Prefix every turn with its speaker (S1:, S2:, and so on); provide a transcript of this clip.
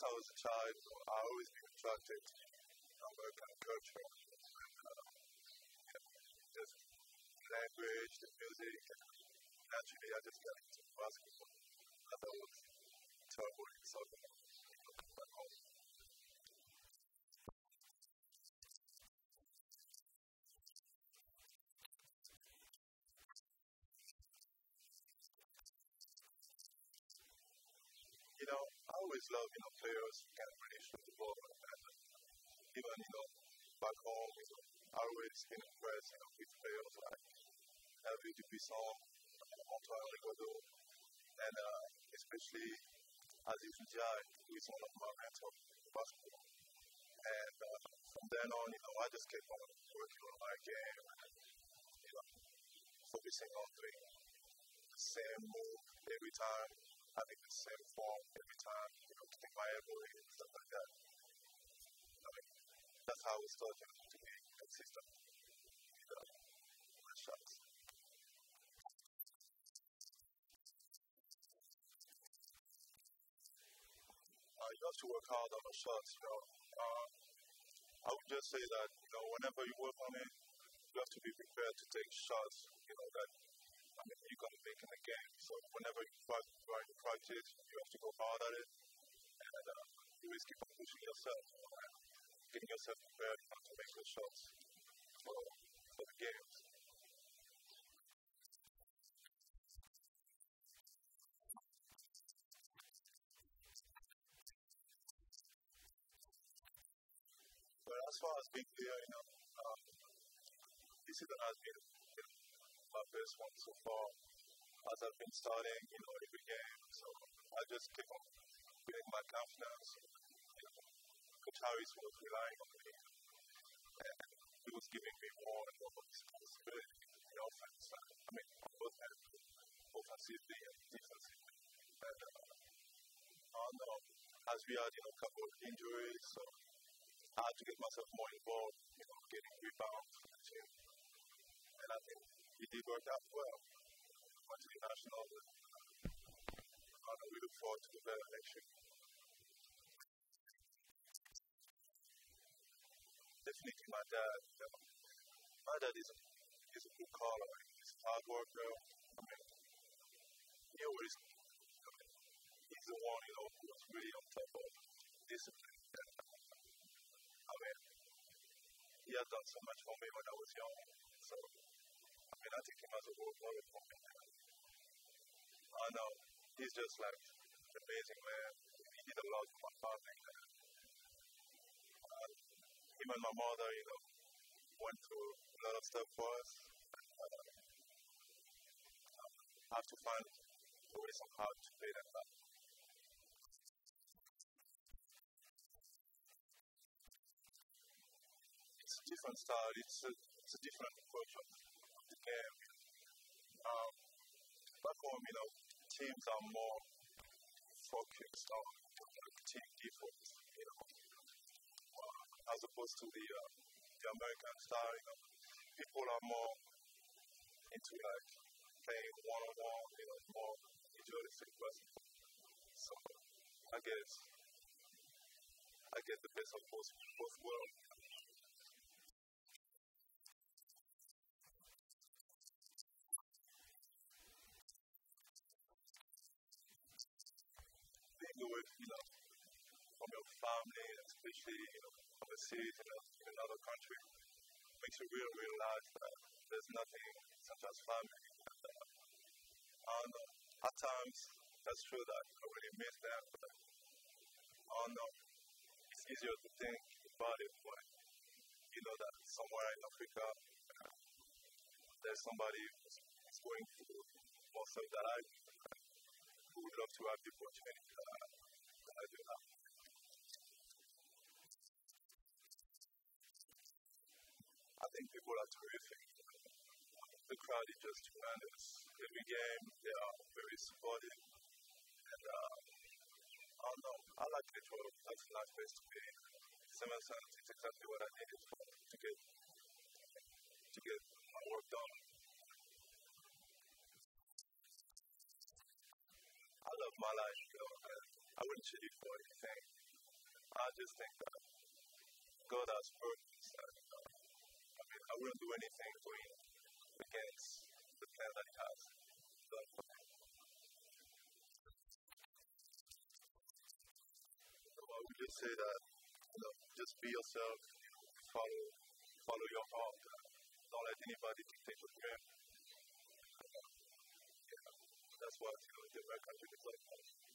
S1: since I was a child, I always been attracted to American culture, just the language, the music, and naturally I just got into basketball. I thought it was terrible in soccer back home. I always love, players who can really shoot the ball. And even, back home, I always been impressed, with players like David Vincent, Antoine Rigaudot, and especially Aziz Ndiaye, who is one of my mentors in basketball. And from then on, I just kept on working on my game and, you know, focusing on doing the same move every time, having the same form every time, keeping my elbow in and stuff like that. I mean, that's how we started to be consistent with my shots. You have to work hard on the shots. I would just say that, whenever you work on it, you have to be prepared to take shots, that you're going to make in the game. So whenever you try to practice, you have to go hard at it, and you always keep on pushing yourself, and getting yourself prepared to make the shots for the games. But as far as being clear, this season has been my best one so far. As I've been starting, every game, so I just keep on building my confidence. Coach Harris was relying on me, and he was giving me more and more responsibility in the offense. On both ends, offensively and defensively. And as we had, a couple of injuries, so I had to get myself more involved, getting rebounds for the team. And I think it did work out well. Went to the national, and we look forward to the better next year. Definitely my dad. My dad is a good caller. He's a hard worker. He always, he's the one, who was really on top of discipline. And, he has done so much for me when I was young. So, I take him as a role model for me. I know he's just like an amazing man. He did a lot for my family. Him and my mother, went through a lot of stuff for us. I have to find a way somehow to pay them back. It's a different style. It's a different approach of the game. Back home, teams are more focused on team defense, as opposed to the American style. People are more into like playing one on one, more individualistic basketball. So I guess the best of both worlds. Being away, from your family, especially overseas in another country, makes you realize that there's nothing such as family. And at times, that's true that I really miss them, but it's easier to think about it when you know that somewhere in Africa, there's somebody who's going through more stuff that I do, who would love to have the opportunity that I do now. I think people are terrific. The crowd is just tremendous. Every game, they are very supportive. And I don't know, I like Detroit. That's a nice place to be. 7 cents is exactly what I needed to get my work done. I love my life, and I wouldn't trade it for anything. I just think that God has purpose, and I mean, I wouldn't do anything going against the plan that He has done for me. So I would just say that, just be yourself, follow your heart. Don't let anybody dictate your prayer. Yeah, that's what the American dream is all about.